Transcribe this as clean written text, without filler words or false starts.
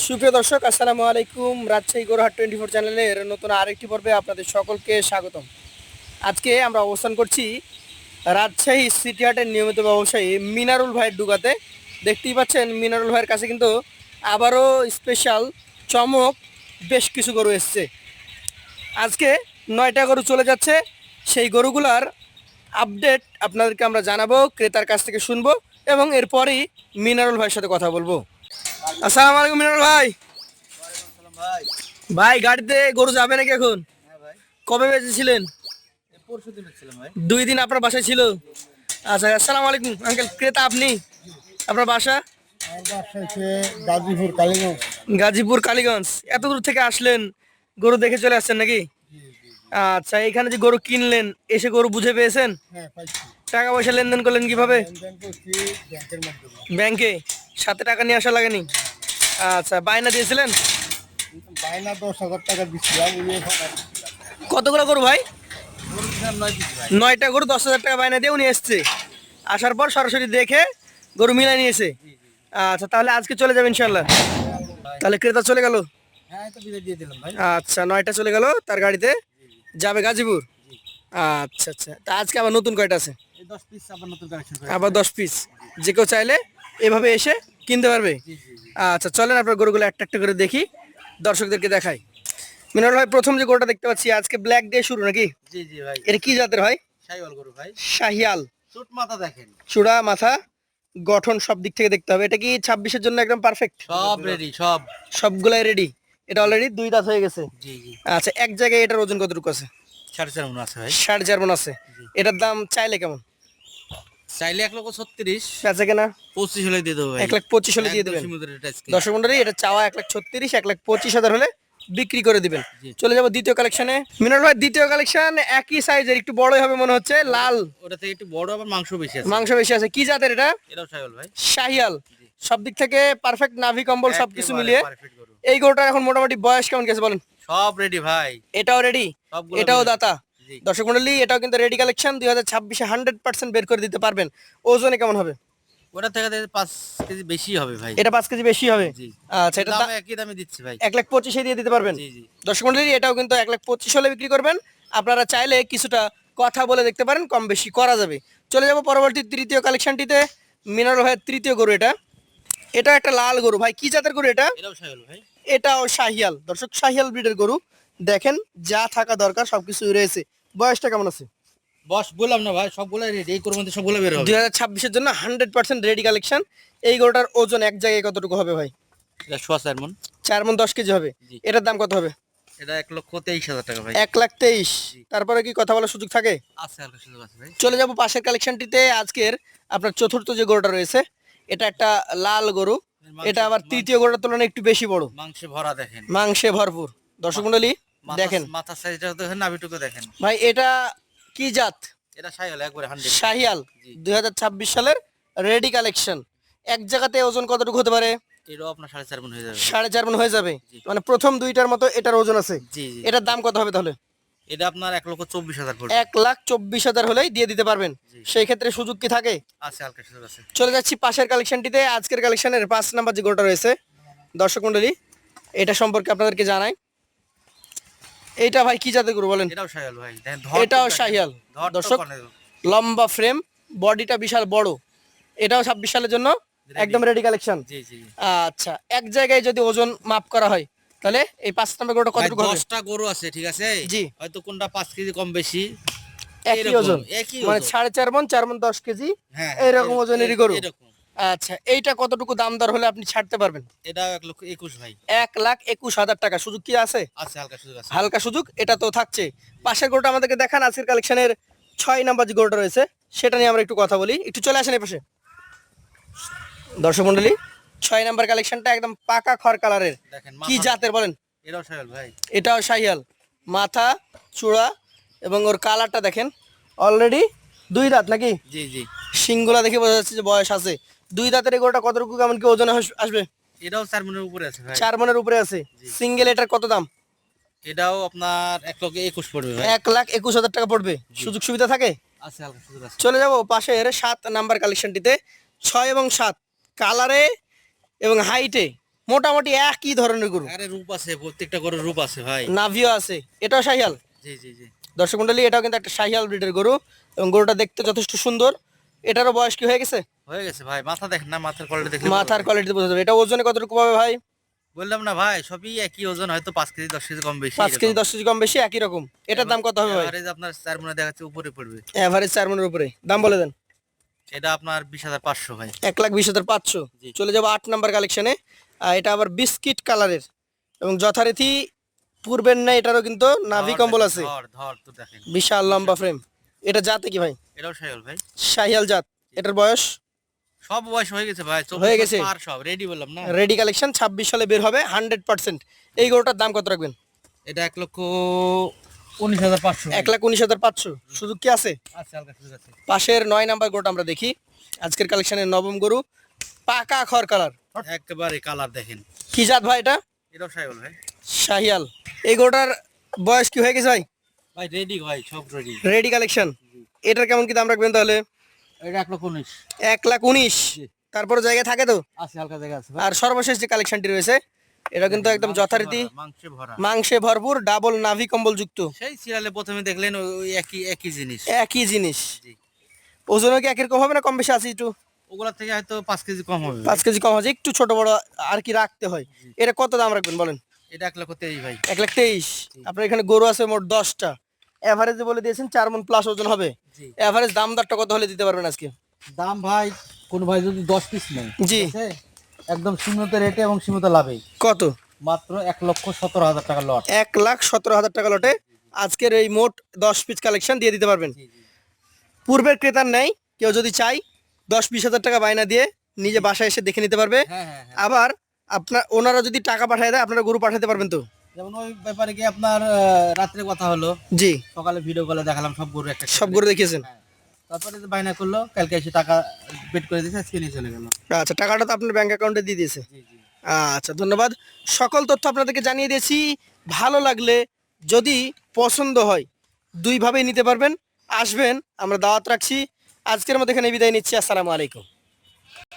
সুপ্রিয় দর্শক, আসসালামু আলাইকুম। রাজশাহী গরুহাট 24 চ্যানেলের নতুন আরেকটি পর্বে আপনাদের সকলকে স্বাগতম। আজকে আমরা অবস্থান করছি রাজশাহী সিটি হাটের নিয়মিত ব্যবসায়ী মিনারুল ভাইয়ের ডুগাতে। দেখতেই পাচ্ছেন মিনারুল ভাইয়ের কাছে কিন্তু আবারও স্পেশাল চমক বেশ কিছু গরু এসছে। আজকে 9টা গরু চলে যাচ্ছে। সেই গরুগুলার আপডেট আপনাদেরকে আমরা জানাবো, ক্রেতার কাছ থেকে শুনবো এবং এরপরই মিনারুল ভাইয়ের সাথে কথা বলবো। আসসালামু আলাইকুম মিনারুল ভাই। ভাই গাড়িতে গরু যাবে নাকি এখন? কবে বেঁচেছিলেন? 2 দিন আপনার বাসায় ছিল? আচ্ছা, আসসালামু আলাইকুম আঙ্কেল। ক্রেতা আপনি? আপনার বাসা? গাজীপুর কালীগঞ্জ। গাজীপুর কালীগঞ্জ। এত দূর থেকে আসলেন, গরু দেখে চলে আসছেন নাকি? আচ্ছা, এখানে যে গরু কিনলেন, এসে গরু বুঝে পেয়েছেন? হ্যাঁ, পাইছি। টাকা পয়সা লেনদেন করলেন কিভাবে? লেনদেন করছি ব্যাংকের মাধ্যমে। ব্যাংকে? সাথে টাকা নিয়ে আসা লাগেনি? আচ্ছা, বায়না দিয়েছিলেন? বায়না 10,000 টাকা দিচ্ছিলাম। কতগুলো গরু ভাই? 9টা গরু 10,000 টাকা বায়না দিয়ে উনি এসছে। আসার পর সরাসরি দেখে গরু মিলাই নিয়েছে। আচ্ছা, তাহলে আজকে চলে যাবে ইনশাল্লাহ। তাহলে ক্রেতা চলে গেল। হ্যাঁ, তো বিলে দিয়ে দিলাম ভাই। আচ্ছা, 9টা চলে গেল, তার গাড়িতে যাবে গাজীপুর। আচ্ছা আচ্ছা, তা আজকে আবার নতুন কয়টা আছে? এই 10 পিস আবার নতুন কালেকশন করে। আবার 10 পিস। যে কেউ চাইলে এভাবে এসে কিনতে পারবে। আচ্ছা, চলেন আপনার গরুগুলো একটা একটা করে দেখি, দর্শকদেরকে দেখাই। মিনারুল ভাই, প্রথম যে গরুটা দেখতে পাচ্ছি আজকে ব্ল্যাক দিয়ে শুরু নাকি? জি জি ভাই। এটা কি জাতের হয়? শাহিওয়াল গরু ভাই। শাহিয়াল। চুট মাথা দেখেন। চূড়া মাথা গঠন সব দিক থেকে দেখতে হবে। এটা কি 26-এর জন্য একদম পারফেক্ট? সব রেডি, সব সবগুলাই রেডি। এটা অলরেডি 2 দাঁত হয়ে গেছে। জি জি। আচ্ছা, এক জায়গায় এটার ওজন কতটুকু আছে? 4.5 মণ আছে ভাই। 4.5 মণ আছে। এটার দাম চাইলে কেমন? চাইলে 1,36,000, বেচা কেনা 25 হলে দিয়ে দেবো ভাই। 1,25,000 হলে দিয়ে দেবেন। দর্শক মন্ডলী, এটা চাওয়া 1,36,000, 1,25,000 হলে বিক্রি করে দিবেন। জি। চলে যাবো দ্বিতীয় কালেকশনে। মিনারুল ভাই, দ্বিতীয় কালেকশন একই সাইজের, একটু বড়ই হবে মনে হচ্ছে, লাল। ওটা থেকে একটু বড়, আবার মাংস বেশি আছে। মাংস বেশি আছে। কি জাতের এটা? এটাও শাহিওয়াল ভাই। শাহিয়াল। সব দিক থেকে পারফেক্ট, নাভি কম্বল সবকিছু একেবারে মিলিয়ে। পারফেক্ট গরু। এই গরুটা এখন মোটামুটি বয়স কেমন গেছে বলেন? সব রেডি ভাই। এটাও রেডি, সবগুলো এটাও ready। দাতা। জি। দর্শক মন্ডলী, এটাও কিন্তু রেডি কালেকশন। 2026-এ 100% বের করে দিতে পারবেন। ওজনে কেমন হবে? ওটা থেকে 5 কেজি বেশি হবে ভাই। এটা 5 কেজি বেশি হবে। জি। আচ্ছা, এটা দাম একই দামে দিচ্ছি ভাই। 1,25,000 দিয়ে দিতে পারবেন। জি জি। দর্শক মন্ডলী, এটাও কিন্তু 1,25,000 হলে বিক্রি করবেন। আপনারা চাইলে কিছুটা কথা বলে দেখতে পারেন, কম বেশি করা যাবে। চলে যাব পরবর্তী তৃতীয় কালেকশনটিতে। মিনারুল ভাইয়ের তৃতীয় গরু এটা। এটা একটা লাল গরু ভাই, কি জাতের গরু এটা? এটাও শাহিওয়াল ভাই। এটাও শাহিয়াল। দর্শক, শাহিয়াল ব্রিডের গরু। দেখেন, যা থাকা দরকার সবকিছু রয়েছে। বয়সটা কেমন আছে? বস বললাম না ভাই, সবগুলো রেডি। এই কোরবানিতে সবগুলো বের হবে। 2026-এর জন্য 100% রেডি কালেকশন। এই গরুটার ওজন এক জায়গায় কতটুকু হবে ভাই? এটা 4.5 মণ। 4 মণ 10 কেজি হবে। জি। এটার দাম কত হবে? এটা 1,23,000 টাকা ভাই। 1,23,000। জি। তারপরে কি কথা বলার সুযোগ থাকে? আছে, হালকা সুযোগ আছে ভাই। চলে যাব পাশের কালেকশনটিতে। আজকের আপনার চতুর্থ যে গরুটা রয়েছে, এটা একটা লাল গরু। এটা আবার তৃতীয় গরুটার তুলনায় একটু বেশি বড়, মাংসে ভরা দেখেন। মাংসে ভরপুর। দর্শক মন্ডলী দেখেন মাথা সাইজটা দেখেন, নাভিটুকু দেখেন ভাই, এটা কি জাত? এটা শাহিওয়াল একবারে 100। শাহিয়াল। জি। 2026 সালের রেডি কালেকশন। এক জায়গাতে ওজন কতটুকু হতে পারে? এটাও আপনার 4.5 মণ হয়ে যাবে। 4.5 মণ হয়ে যাবে। জি। মানে প্রথম দুইটার মতো এটার ওজন আছে। জি জি। এটার দাম কত হবে তাহলে? এটা আপনার 1,24,000 পড়বে। 1,24,000 হলেই দিয়ে দিতে পারবেন। জি। সেই ক্ষেত্রে সুযোগ কি থাকে? আছে, হালকা সুযোগ আছে। চলে যাচ্ছি পাশের কালেকশনটিতে। আজকের কালেকশনের 5 নাম্বার যে গরুটা রয়েছে, দর্শক মন্ডলী এটা সম্পর্কে আপনাদেরকে জানাই। এইটা ভাই কি জাতের গরু বলেন? এটাও শাহিওয়াল ভাই। দেখেন এটাও শাহিয়াল। দর্শক, লম্বা ফ্রেম, বডিটা বিশাল বড়। এটাও 26 সালের জন্য একদম রেডি কালেকশন। জি জি। আচ্ছা, এক জায়গায় যদি ওজন মাপ করা হয়, তাহলে এই 5 নাম্বার গরুটা ভাই কতটুকু হবে? 10টা গরু আছে, ঠিক আছে? জি। হয়তো কোনটা 5 কেজি কম বেশি। একই এরকম, ওজন, একই মানে ওজন। 4.5 মণ, 4 মণ 10 কেজি, হ্যাঁ, এইরকম ওজনেরই গরু। এরকম। আচ্ছা, এইটা কতটুকু দাম দর হলে আপনি ছাড়তে পারবেন? এটাও 1,21,000 ভাই। 1,21,000 টাকা। সুযোগ কি আছে? আছে, হালকা সুযোগ আছে। হালকা সুযোগ, এটা তো থাকছে। পাশের গরুটা আমাদেরকে দেখান। আজকের কালেকশনের 6 নাম্বার যে গরুটা রয়েছে, সেটা নিয়ে আমরা একটু কথা বলি। একটু চলে আসেন এই পাশে। দর্শক মন্ডলী, 6 নাম্বার কালেকশনটা একদম পাকা খড় কালারের। দেখেন কি মাথা। জাতের বলেন? এটাও শাহিওয়াল ভাই। এটাও শাহিয়াল। মাথা, চূড়া এবং ওর কালারটা দেখেন। অলরেডি 2 দাঁত নাকি? জি জি। শিংগুলা দেখে বোঝা যাচ্ছে যে বয়স আছে। 2 দাঁতের এই গরুটা কতটুকু কেমন কি ওজনে আসবে? এটাও 4 মণের উপরে আছে ভাই। 4 মণের উপরে আছে। জি। সিঙ্গেল এটার কত দাম? এটাও আপনার 1,21,000 পড়বে ভাই। 1,21,000 টাকা পড়বে। সুযোগ সুবিধা থাকে? আছে, হালকা সুযোগ আছে। চলে যাব পাশের 7 নাম্বার কালেকশনটিতে। 6 এবং 7 কালারে এবং হাইটে মোটামুটি একই ধরনের গরু, আরে রূপ আছে, প্রত্যেকটা গরুর রূপ আছে ভাই। নাভিও আছে, এটাও শাহিয়াল। জি জি জি। দর্শক মন্ডলী, এটাও কিন্তু একটা শাহিয়াল ব্রিডের গরু এবং গরুটা দেখতে যথেষ্ট সুন্দর। এটারও বয়স কি হয়ে গেছে? হয়ে গেছে ভাই, মাথা দেখেন না, মাথার কোয়ালিটি দেখলে মাথার কোয়ালিটি বোঝা যাবে। এটা ওজনে কতটুকু পাবে ভাই? বললাম না ভাই, সবই একই ওজন, হয়তো 5 কেজি 10 কেজি কম বেশি। 5 কেজি 10 কেজি কম বেশি একই রকম। এটার দাম কত হবে ভাই? এভারেজ আপনার 4 মনে দেখাচ্ছে উপরে পড়বে। এভারেজ 4 মনের উপরে। দাম বলে দেন। এটা আপনার 20,500 ভাই। 1,20,500। জি। চলে যাবো 8 নাম্বার কালেকশনে। এটা আবার বিস্কিট কালারের এবং যথারীতি পূর্বের না, এটারও কিন্তু নাভি ধর কম্বল দেখেন, আছে, ধর ধর তো দেখেন। বিশাল লম্বা ফ্রেম। এটা জাতে কি ভাই? এটাও শাহিওয়াল ভাই। শাহিয়াল জাত। এটার বয়স সব বয়স হয়ে গেছে ভাই, 24 হয়ে গেছে। পার সব রেডি বললাম না। রেডি কালেকশন 26 সালে বের হবে 100%। এই গরুটার দাম কত রাখবেন? এটা 1,19,500 1,19,500। সুযোগ কি আছে? আচ্ছা, হালকা সুযোগ আছে। পাশের 9 নাম্বার গরুটা আমরা দেখি। আজকের কালেকশনের নবম গরু, পাকা খড় কালার। একেবারে কালার দেখেন। কি জাত ভাই এটা? এটাও শাহিওয়াল ভাই। শাহিয়াল। এই গরুটার বয়স কি হয়ে গেছে ভাই? ভাই রেডি ভাই, সব রেডি। Ready collection. এটার কেমন কি দাম রাখবেন তাহলে? এটা 1,19,000 1,19,000। তারপরে জায়গায় থাকে তো? আছে, হালকা জায়গা আছে। আর সর্বশেষ যে কালেকশনটি রয়েছে, এটা কিন্তু একদম যথারীতি মাংসে ভরা। মাংসে ভরপুর, ডাবল নাভি কম্বল যুক্ত। সেই সিরিয়ালে প্রথমে দেখলেন ওই একই একই জিনিস। একই জিনিস। জি। ওজনও কি একই রকম হবে না কম বেশি আছে একটু? ওগুলা থেকে হয়তো 5 কেজি কম হবে। 5 কেজি কম আছে, একটু ছোট বড় আর কি রাখতে হয়। এটা কত দাম রাখবেন বলেন? এটা 1,23,000 ভাই। 1,23,000। আপনার এখানে গরু আছে মোট 10টা। এভারেজে বলে দিয়েছেন 4 মণ প্লাস ওজন হবে। জি। এভারেজ দাম দরটা কত হলে দিতে পারবেন আজকে? দাম ভাই, কোন ভাই যদি 10 পিস নেয়, জি। ঠিক আছে, একদম সীমিত রেটে এবং সীমিত লাভে, কত? মাত্র 1,17,000 টাকা লট। 1,17,000 টাকা লটে আজকের এই মোট 10 পিস কালেকশন দিয়ে দিতে পারবেন। পূর্বের ক্রেতার নেই, কেউ যদি চাই 10-20 হাজার টাকা বায়না দিয়ে নিজে বাসায় এসে দেখে নিতে পারবে। হ্যাঁ হ্যাঁ হ্যাঁ। আবার আপনার ওনারা যদি টাকা পাঠিয়ে দেয়, আপনারা গরু পাঠাতে পারবেন তো? যেমন ওই ব্যাপারে কি আপনার রাত্রে কথা হলো, জি। সকালে ভিডিও কলে দেখালাম সব গরু একটা সব গরু দেখিয়েছেন? হ্যাঁ। তারপরে যে বায়না করলো, কালকে এসে টাকা পেড করে দিয়েছে, আজকে নিয়ে চলে গেল। আচ্ছা, টাকাটা তো আপনার ব্যাংক অ্যাকাউন্টে দিয়ে দিয়েছে। জি জি। আচ্ছা, ধন্যবাদ। সকল তথ্য আপনাদেরকে জানিয়ে দিয়েছি। ভালো লাগলে, যদি পছন্দ হয়, দুইভাবেই নিতে পারবেন। আসবেন, আমরা দাওয়াত রাখছি। আজকের মতো এখানে বিদায় নিচ্ছি। আসসালামু আলাইকুম।